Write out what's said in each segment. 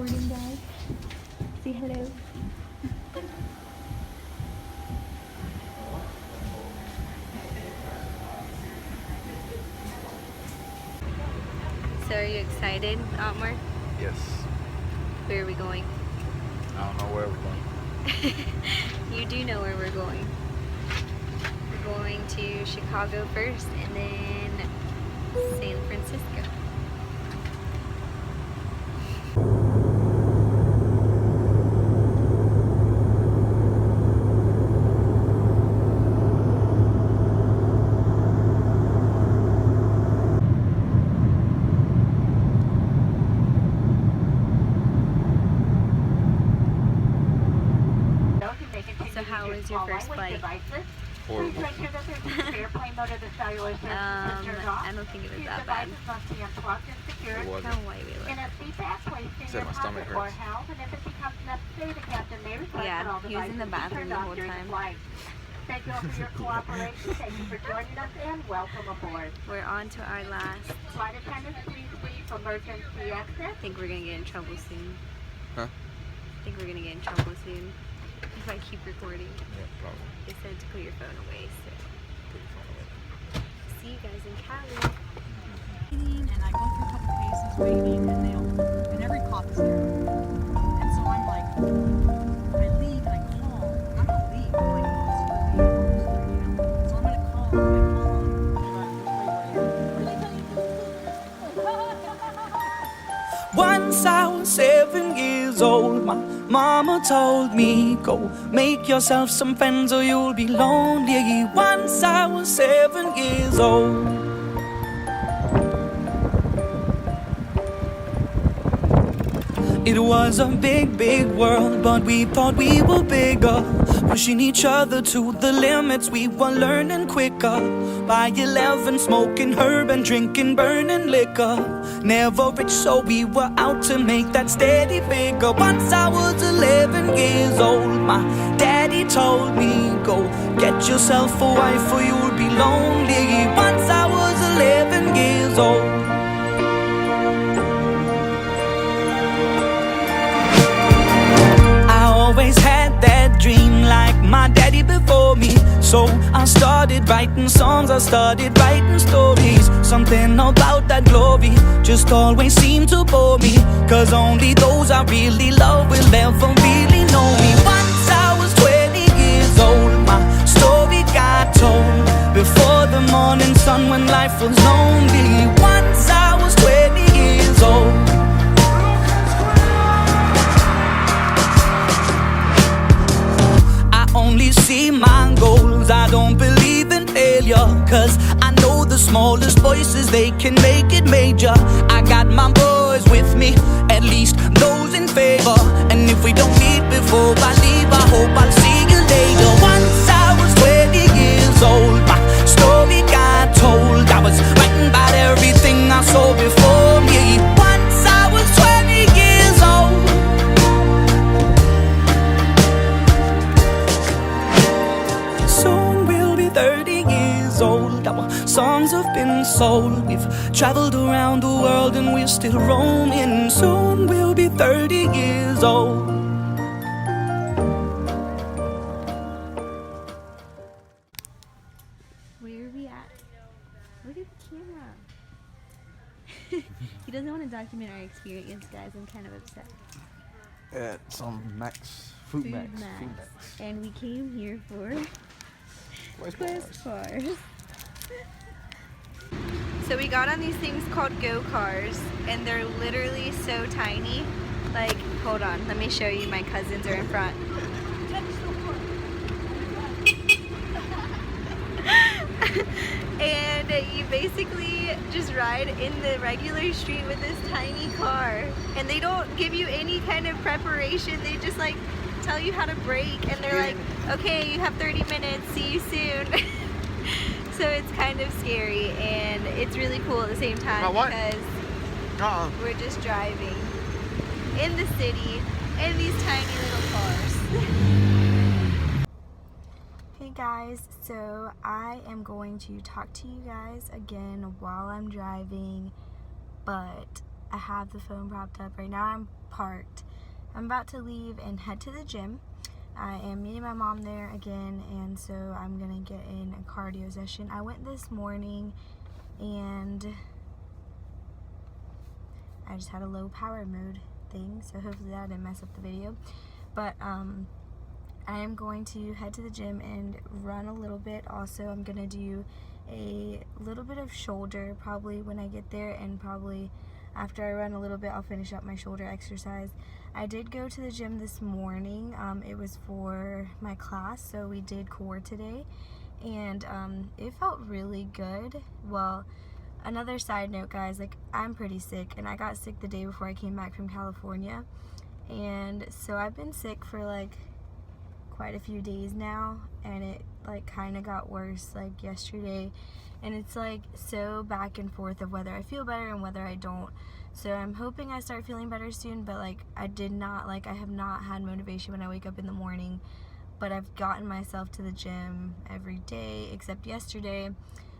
recording, guys. Say hello. So are you excited, Otmar? Yes. Where are we going? I don't know where we're going. You do know where we're going. We're going to Chicago first and then San Francisco. So how was your first flight? Horrible. I don't think it was that bad. It wasn't. How white we look. Said my stomach hurts. Yeah, he was in the bathroom the whole time. Thank you all for your cooperation. Thank you for joining us and welcome aboard. We're on to our last. Flight attendants, please leave emergency exit. I think we're gonna get in trouble soon. Huh? I think we're gonna get in trouble soon if I keep recording. Yeah, probably. They said to put your phone away, so Put your phone away. see you guys in Cali. And I go through a couple cases waiting, and every cop is there. And so I'm like, I leave and I call. I'm gonna leave. I'm like, so I'm gonna call. Once I was 7 years old, my mama told me, go make yourself some friends or you'll be lonely. Once I was 7 years old. It was a big, big world, but we thought we were bigger. Pushing each other to the limits, we were learning quicker. By 11, smoking herb and drinking burning liquor. Never rich, so we were out to make that steady figure. Once I was 11 years old, my daddy told me, go get yourself a wife or you'll be lonely. Once I was 11 years old. Always had that dream like my daddy before me. So I started writing songs, I started writing stories. Something about that glory just always seemed to bore me. Cause only those I really love will ever really know me. Once I was 20 years old, my story got told before the morning sun when life was lonely. Once I was 20 years old. Only see my goals, I don't believe in failure. Cause I know the smallest voices, they can make it major. I got my boys with me, at least those in favor. And if we don't meet before I leave, I hope I'll see you later. Once I was 20 years old, my story got told. I was writing about everything I saw before me. Once I was 20 years old. Soon we'll be 30 years old. Our songs have been sold. We've traveled around the world and we're still roaming. Soon we'll be 30 years old. Where are we at? Look at the camera. He doesn't want to document our experience, guys. I'm kind of upset. At some Food Max. And we came here for Quest Bars. So we got on these things called go-cars, and they're literally so tiny. Like, hold on, let me show you. My cousins are in front. And you basically just ride in the regular street with this tiny car, and they don't give you any kind of preparation. They just like tell you how to brake, and they're like, okay, you have 30 minutes, see you soon. So it's kind of scary, and it's really cool at the same time because we're just driving in the city in these tiny little cars. Hey guys, so I am going to talk to you guys again while I'm driving, but I have the phone propped up. Right now I'm parked. I'm about to leave and head to the gym. I am meeting my mom there again, and so I'm gonna get in a cardio session. I went this morning and I just had a low power mode thing, so hopefully that didn't mess up the video. But I am going to head to the gym and run a little bit. Also, I'm gonna do a little bit of shoulder probably when I get there, and probably after I run a little bit I'll finish up my shoulder exercise. I did go to the gym this morning. It was for my class, so we did core today, and it felt really good. Well, another side note, guys, like, I'm pretty sick, and I got sick the day before I came back from California, and so I've been sick for like quite a few days now, and it like kind of got worse like yesterday, and it's like so back and forth of whether I feel better and whether I don't. So I'm hoping I start feeling better soon, but like I have not had motivation when I wake up in the morning, but I've gotten myself to the gym every day except yesterday.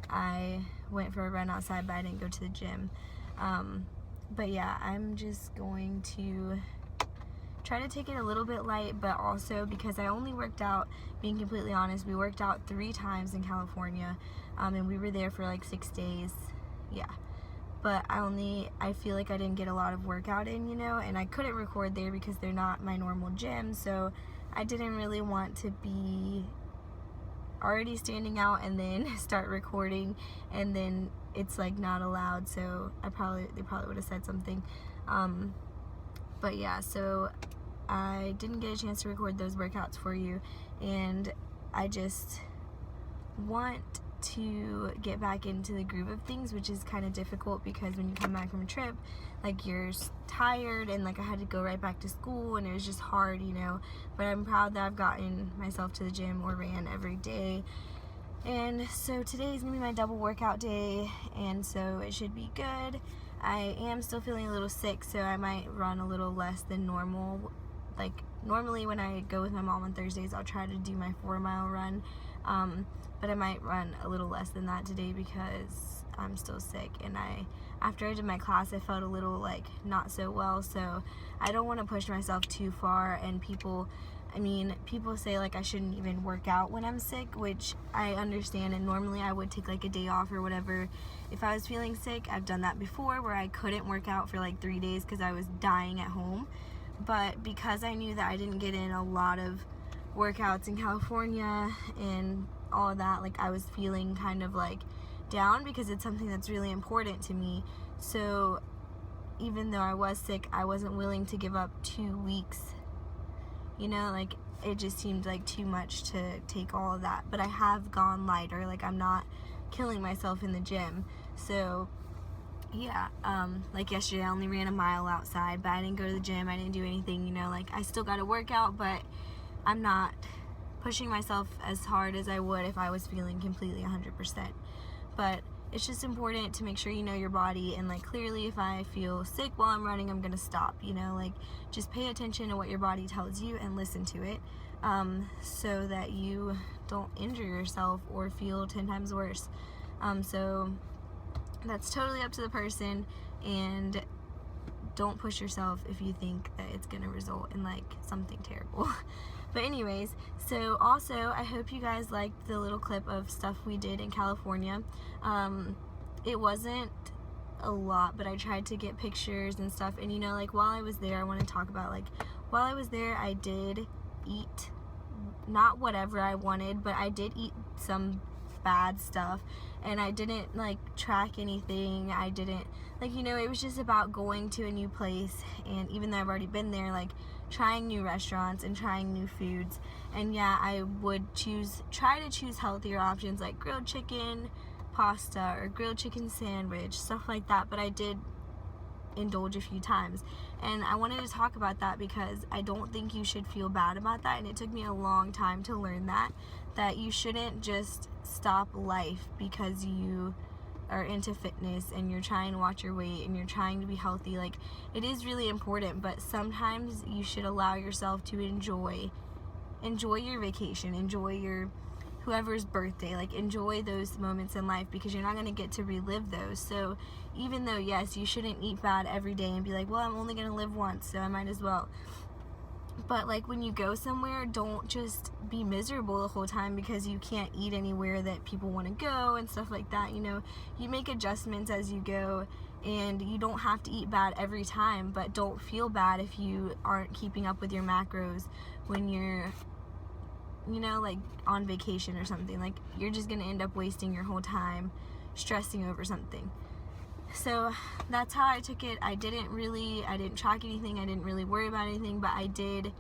I went for a run outside, but I didn't go to the gym. But yeah, I'm just going to try to take it a little bit light, but also because I only worked out, being completely honest, we worked out 3 times in California, and we were there for like 6 days. Yeah, but I feel like I didn't get a lot of workout in, you know, and I couldn't record there because they're not my normal gym, so I didn't really want to be already standing out and then start recording, and then it's like not allowed, so they probably would have said something. But yeah, so I didn't get a chance to record those workouts for you, and I just want to get back into the groove of things, which is kind of difficult because when you come back from a trip, like, you're tired, and like I had to go right back to school, and it was just hard, you know. But I'm proud that I've gotten myself to the gym or ran every day, and so today is gonna be my double workout day, and so it should be good. I am still feeling a little sick, so I might run a little less than normal. Like, normally when I go with my mom on Thursdays, I'll try to do my 4-mile run, but I might run a little less than that today because I'm still sick, and after I did my class I felt a little like not so well, so I don't want to push myself too far. And people say like I shouldn't even work out when I'm sick, which I understand, and normally I would take like a day off or whatever if I was feeling sick. I've done that before where I couldn't work out for like 3 days because I was dying at home. But because I knew that I didn't get in a lot of workouts in California and all of that, like, I was feeling kind of like down because it's something that's really important to me. So even though I was sick, I wasn't willing to give up 2 weeks, you know, like, it just seemed like too much to take all of that. But I have gone lighter, like, I'm not killing myself in the gym. So yeah, like yesterday I only ran a mile outside, but I didn't go to the gym, I didn't do anything, you know, like, I still got to work out, but I'm not pushing myself as hard as I would if I was feeling completely 100%. But it's just important to make sure you know your body, and like, clearly if I feel sick while I'm running, I'm gonna stop, you know, like, just pay attention to what your body tells you and listen to it, so that you don't injure yourself or feel 10 times worse. So that's totally up to the person, and don't push yourself if you think that it's gonna result in like something terrible. But anyways, so also I hope you guys liked the little clip of stuff we did in California. It wasn't a lot, but I tried to get pictures and stuff, and you know, like, while I was there, I want to talk about, like, while I was there, I did eat, not whatever I wanted, but I did eat some bad stuff, and I didn't like track anything. I didn't, like, you know, it was just about going to a new place, and even though I've already been there, like, trying new restaurants and trying new foods. And yeah, I would try to choose healthier options like grilled chicken pasta or grilled chicken sandwich, stuff like that, but I did indulge a few times, and I wanted to talk about that because I don't think you should feel bad about that, and it took me a long time to learn that you shouldn't just stop life because you are into fitness and you're trying to watch your weight and you're trying to be healthy. Like, it is really important, but sometimes you should allow yourself to enjoy your vacation, enjoy your whoever's birthday. Like, enjoy those moments in life because you're not going to get to relive those. So even though, yes, you shouldn't eat bad every day and be like, well, I'm only going to live once, so I might as well. But like, when you go somewhere, don't just be miserable the whole time because you can't eat anywhere that people want to go and stuff like that. You know, you make adjustments as you go, and you don't have to eat bad every time, but don't feel bad if you aren't keeping up with your macros when you're, you know, like on vacation or something. Like, you're just gonna end up wasting your whole time stressing over something. So that's how I took it. I didn't track anything, I didn't really worry about anything, but I did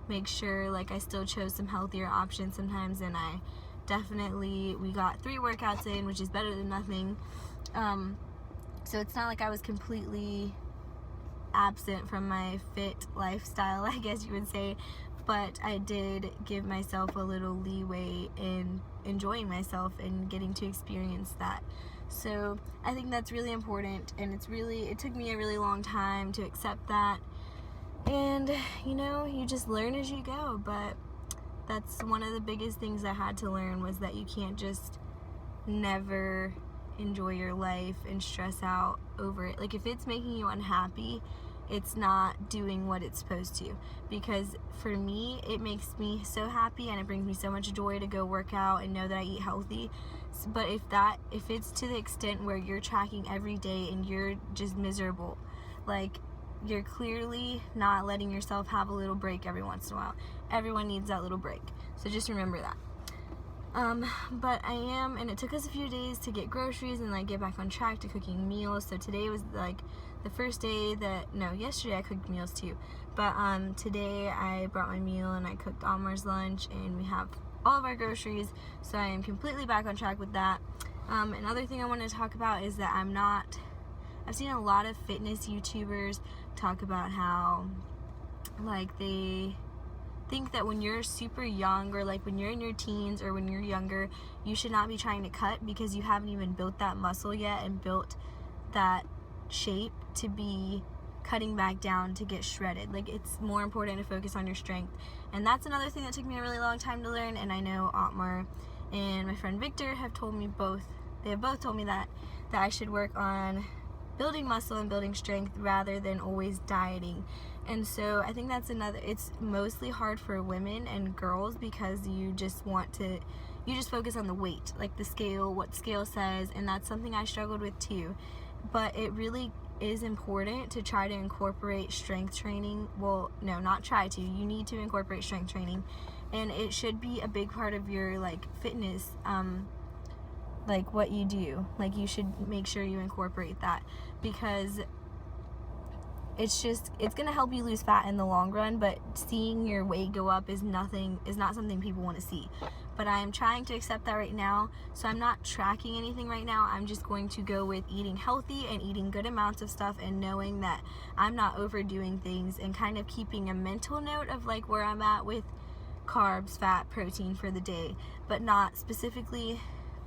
make sure, like, I still chose some healthier options sometimes, and we got 3 workouts in, which is better than nothing. So it's not like I was completely absent from my fit lifestyle, I guess you would say, but I did give myself a little leeway in enjoying myself and getting to experience that. So I think that's really important, and it took me a really long time to accept that. And, you know, you just learn as you go, but that's one of the biggest things I had to learn, was that you can't just never enjoy your life and stress out over it. Like, if it's making you unhappy, it's not doing what it's supposed to. Because for me, it makes me so happy and it brings me so much joy to go work out and know that I eat healthy. But if it's to the extent where you're tracking every day and you're just miserable, like, you're clearly not letting yourself have a little break every once in a while. Everyone needs that little break, so just remember that. But and it took us a few days to get groceries and like get back on track to cooking meals. So today was like the first day yesterday I cooked meals too, but today I brought my meal and I cooked Almar's lunch, and we have all of our groceries, so I am completely back on track with that. Another thing I wanted to talk about is that I've seen a lot of fitness YouTubers talk about how, like, they think that when you're super young, or like when you're in your teens or when you're younger, you should not be trying to cut because you haven't even built that muscle yet and built that shape to be cutting back down to get shredded. Like, it's more important to focus on your strength. And that's another thing that took me a really long time to learn, and I know Otmar and my friend Victor have told me both. They have both told me that I should work on building muscle and building strength rather than always dieting. And so I think that's it's mostly hard for women and girls because you just focus on the weight, like the scale, what scale says, and that's something I struggled with too. But it really is important to try to incorporate strength training. Well, no, not try to. You need to incorporate strength training, and it should be a big part of your like fitness, like what you do. Like, you should make sure you incorporate that, because it's gonna help you lose fat in the long run, but seeing your weight go up is not something people want to see. But I am trying to accept that right now, so I'm not tracking anything right now. I'm just going to go with eating healthy and eating good amounts of stuff, and knowing that I'm not overdoing things, and kind of keeping a mental note of like where I'm at with carbs, fat, protein for the day, but not specifically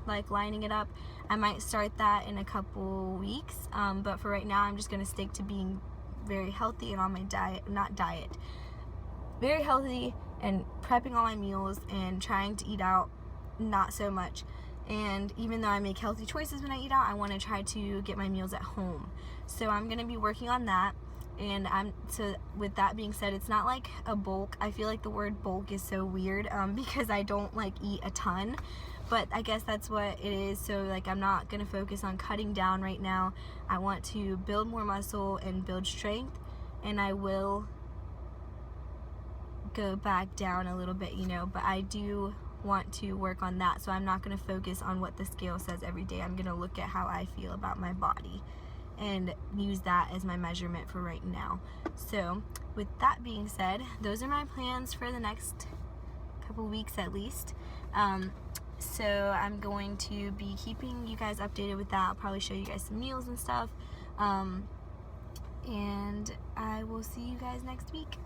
like lining it up. I might start that in a couple weeks, but for right now I'm just going to stick to being very healthy and on my very healthy, and prepping all my meals and trying to eat out not so much. And even though I make healthy choices when I eat out, I want to try to get my meals at home. So I'm going to be working on that. And so with that being said, it's not like a bulk. I feel like the word bulk is so weird because I don't like eat a ton, but I guess that's what it is. So like, I'm not going to focus on cutting down right now. I want to build more muscle and build strength, and I will go back down a little bit, but I do want to work on that. So I'm not going to focus on what the scale says every day. I'm going to look at how I feel about my body and use that as my measurement for right now. So with that being said, those are my plans for the next couple weeks at least. So I'm going to be keeping you guys updated with that. I'll probably show you guys some meals and stuff. And I will see you guys next week.